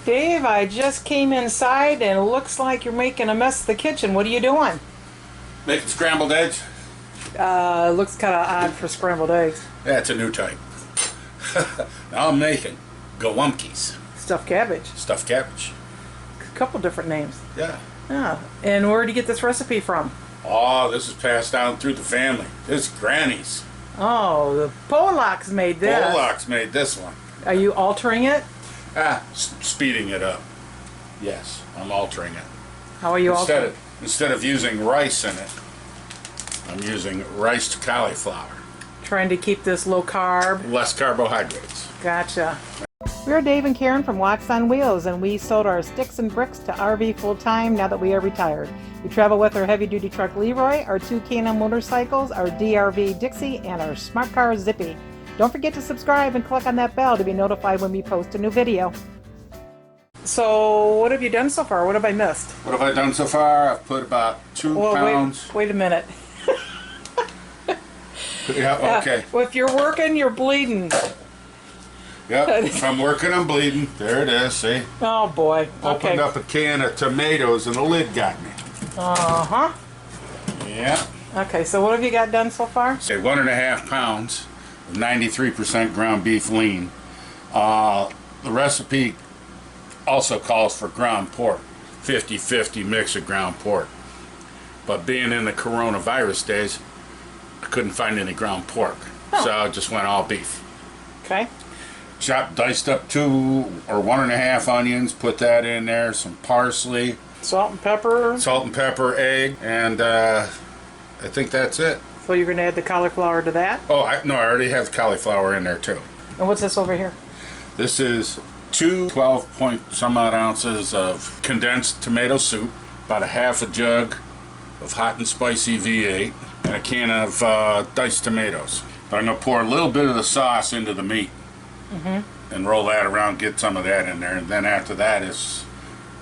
Dave, I just came inside and it looks like you're making a mess of the kitchen. What are you doing? Making scrambled eggs? Looks kind of odd for scrambled eggs. Yeah, it's a new type. Now I'm making Golumpkis. Stuffed cabbage. Stuffed cabbage. A couple different names. Yeah. Yeah. And where did you get this recipe from? Oh, this is passed down through the family. This is Granny's. Oh, the Polacks made this. Polacks made this one. Are you altering it? Speeding it up. Yes, I'm altering it. How are you altering it? Instead of using rice in it, I'm using riced cauliflower. Trying to keep this low carb. Less carbohydrates. Gotcha. We're Dave and Karen from Wax on Wheels, and we sold our sticks and bricks to RV full-time now that we are retired. We travel with our heavy-duty truck Leroy, our two K&M motorcycles, our DRV Dixie, and our smart car Zippy. Don't forget to subscribe and click on that bell to be notified when we post a new video. So, what have you done so far? What have I missed? What have I done so far? I've put about 2 pounds. Wait a minute. Yeah, okay. Well, if you're working, you're bleeding. Yep, if I'm working, I'm bleeding. There it is, see? Oh boy. Okay. Opened up a can of tomatoes and the lid got me. Uh-huh. Yeah. Okay, so what have you got done so far? Say 1.5 pounds of 93% ground beef lean. The recipe also calls for ground pork. 50-50 mix of ground pork. But being in the coronavirus days, I couldn't find any ground pork. Oh. So I just went all beef. Okay. Chopped, diced up 2 or 1.5 onions, put that in there, some parsley. Salt and pepper. Salt and pepper, egg, and I think that's it. So you're going to add the cauliflower to that? Oh, no, I already have cauliflower in there too. And what's this over here? This is 2 12-point-some-odd ounces of condensed tomato soup, about 1/2 jug of hot and spicy V8, and a can of diced tomatoes. But I'm going to pour a little bit of the sauce into the meat. And roll that around, get some of that in there, and then after that is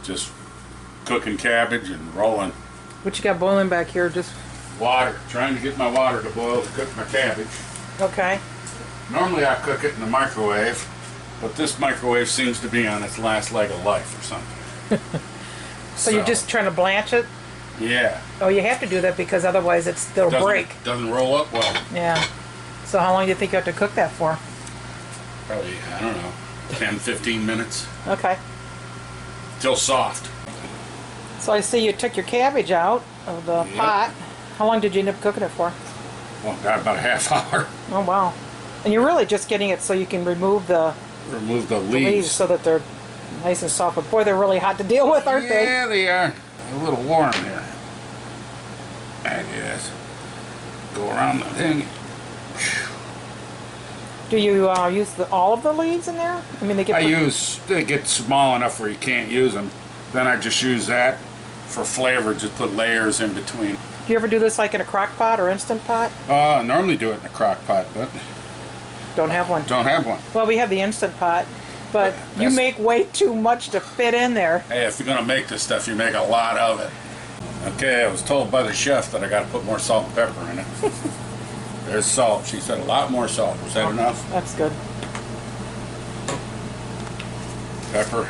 just cooking cabbage and rolling. What you got boiling back here? Just water. Trying to get my water to boil to cook my cabbage. Okay. Normally I cook it in the microwave, but this microwave seems to be on its last leg of life or something. So you're just trying to blanch it? Yeah. Oh, you have to do that because otherwise it'll break. Doesn't roll up well. Yeah. So how long do you think you have to cook that for? Probably, I don't know, 10-15 minutes. Okay. Till soft. So I see you took your cabbage out of the pot. How long did you end up cooking it for? Well, got about a half hour. Oh, wow. And you're really just getting it so you can remove the leaves so that they're nice and soft. But boy, they're really hot to deal with, aren't they? Yeah, they are. A little warm here. I guess. Go around the thing. Do you use all of the leaves in there? I mean, they get small enough where you can't use them. Then I just use that for flavor, just put layers in between. Do you ever do this like in a crock pot or instant pot? Normally do it in a crock pot, but don't have one. Don't have one. Well, we have the instant pot, but you make way too much to fit in there. Hey, if you're gonna make this stuff, you make a lot of it. Okay, I was told by the chef that I got to put more salt and pepper in it. There's salt. She said a lot more salt. Was that enough? That's good. Pepper.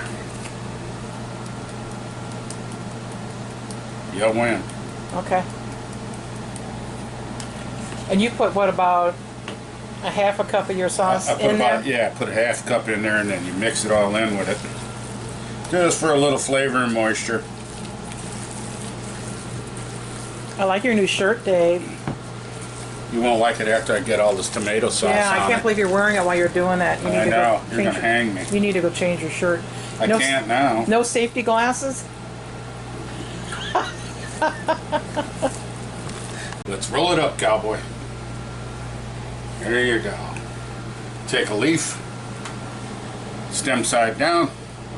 You'll win. Okay. And you put what, about a 1/2 cup of your sauce in there? Yeah, put a 1/2 cup in there and then you mix it all in with it. Just for a little flavor and moisture. I like your new shirt, Dave. You won't like it after I get all this tomato sauce on it. Yeah, I can't believe you're wearing it while you're doing that. You need I to know. go You're going to hang me. You need to go change your shirt. I can't now. No safety glasses? Let's roll it up, cowboy. There you go. Take a leaf, stem side down,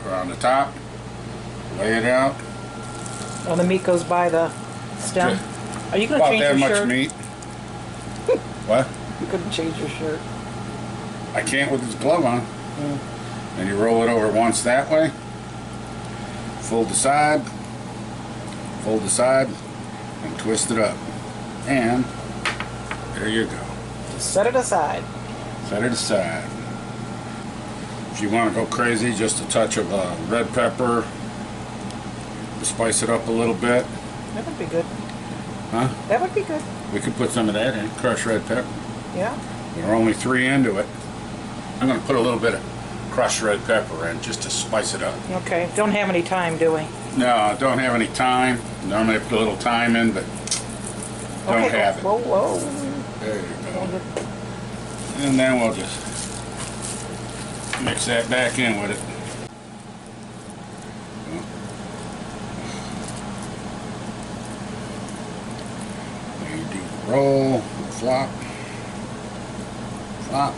or on the top, lay it out. Oh, the meat goes by the stem. Are you going to change your shirt? About that much meat. What? You couldn't change your shirt. I can't with this glove on. And you roll it over once that way. Fold the side, and twist it up. And there you go. Set it aside. Set it aside. If you want to go crazy, just a touch of red pepper to spice it up a little bit. That would be good. Huh? That would be good. We could put some of that in, crushed red pepper. Yeah. We're only 3 into it. I'm going to put a little bit of crushed red pepper in just to spice it up. Okay. Don't have any time, do we? No, I don't have any thyme. Normally I put a little thyme in, but don't Okay. have it. Whoa, whoa. There you go. And then we'll just mix that back in with it. You do the roll, flop, flop.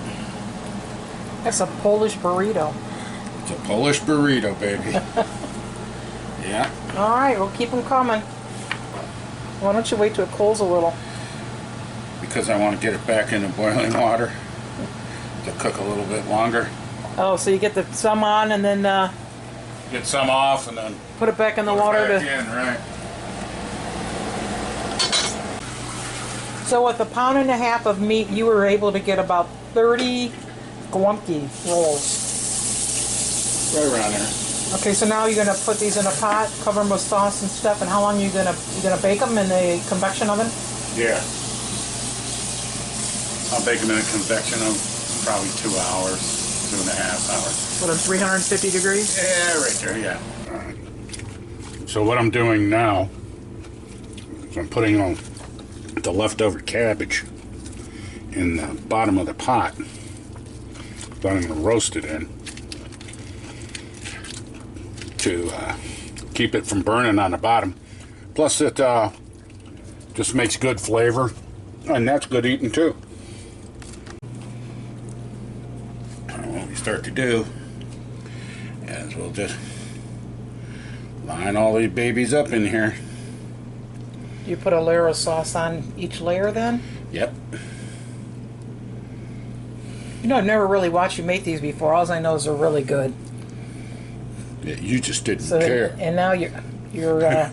That's a Polish burrito. It's a Polish burrito, baby. Yeah. All right, we'll keep them coming. Why don't you wait till it cools a little? Because I want to get it back into boiling water to cook a little bit longer. Oh, so you get the some on and then Get some off and then put it back in the put it water back to. in, right? So with a pound and a half of meat, you were able to get about 30 Golumpkis rolls. Right around there. Okay, so now you're gonna put these in a pot, cover them with sauce and stuff, and how long you gonna bake them in the convection oven? Yeah. I'll bake them in a convection oven probably 2 hours, 2.5 hours. What, 350 degrees? Yeah, right there, yeah. So what I'm doing now is I'm putting on the leftover cabbage in the bottom of the pot that I'm going to roast it in to keep it from burning on the bottom. Plus it just makes good flavor, and that's good eating too. And what we start to do is we'll just line all these babies up in here. You put a layer of sauce on each layer then? Yep. You know, I've never really watched you make these before. All I know is they're really good. Yeah, you just didn't So, care. and now you're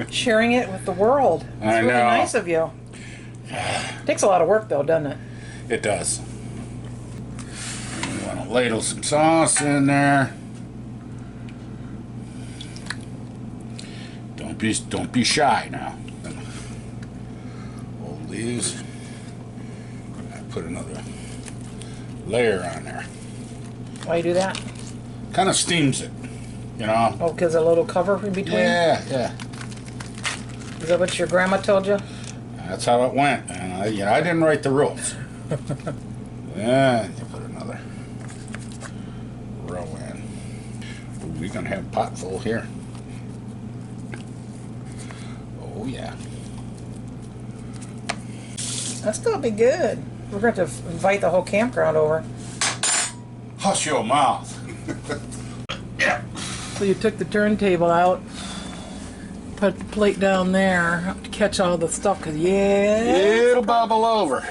sharing it with the world. It's I really know. nice of you. Takes a lot of work though, doesn't it? It does. And we want to ladle some sauce in there. Don't be shy now. Hold these. I put another layer on there. Why you do that? Kind of steams it, you know. Oh, because a little cover in between? Yeah, yeah. Is that what your grandma told you? That's how it went. And I didn't write the rules. Then you put another row in. Ooh, we're gonna have a pot full here. Oh yeah. That's gonna be good. We're going to invite the whole campground over. Hush your mouth. Yeah. So you took the turntable out, put the plate down there to catch all the stuff, because It'll bubble over.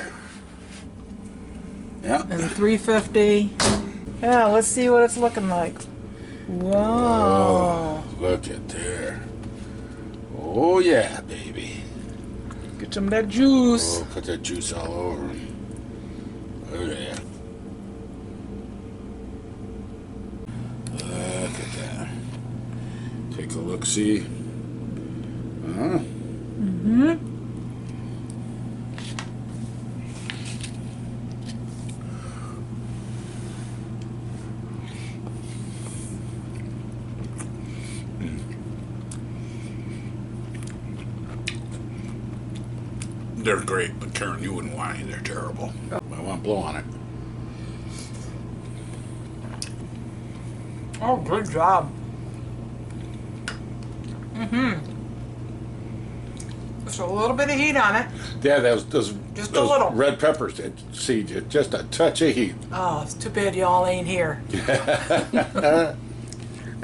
Yeah. and 350. Yeah, let's see what it's looking like. Wow. Oh, look at there. Oh yeah, baby. Get some of that juice. Oh, put that juice all over. Oh yeah. Look at that. Take a look, see. Mm-hmm. They're great, but Karen, you wouldn't want any. They're terrible. I want to blow on it. Oh, good job. Mm-hmm. Just a little bit of heat on it. Yeah, those Just a those little. red peppers. See, just a touch of heat. Oh, it's too bad y'all ain't here. This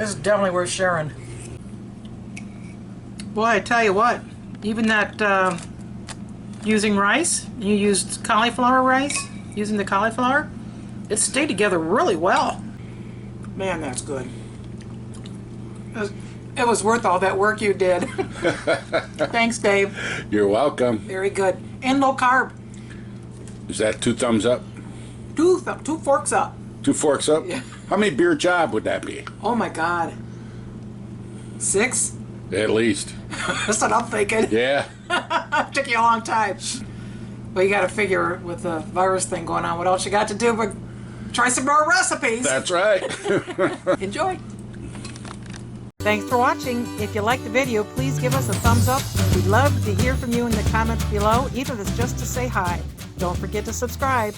is definitely worth sharing. Boy, I tell you what, even that using rice, you used cauliflower rice, using the cauliflower, it stayed together really well. Man, that's good. It was worth all that work you did. Thanks, Dave. You're welcome. Very good. And low carb. Is that 2 thumbs up? Two forks up. 2 forks up? Yeah. How many beer job would that be? Oh my God. 6? At least. That's what I'm thinking. Yeah. Took you a long time. Well, you got to figure with the virus thing going on, what else you got to do but try some more recipes. That's right. Enjoy. Thanks for watching. If you liked the video, please give us a thumbs up. We'd love to hear from you in the comments below, even if it's just to say hi. Don't forget to subscribe.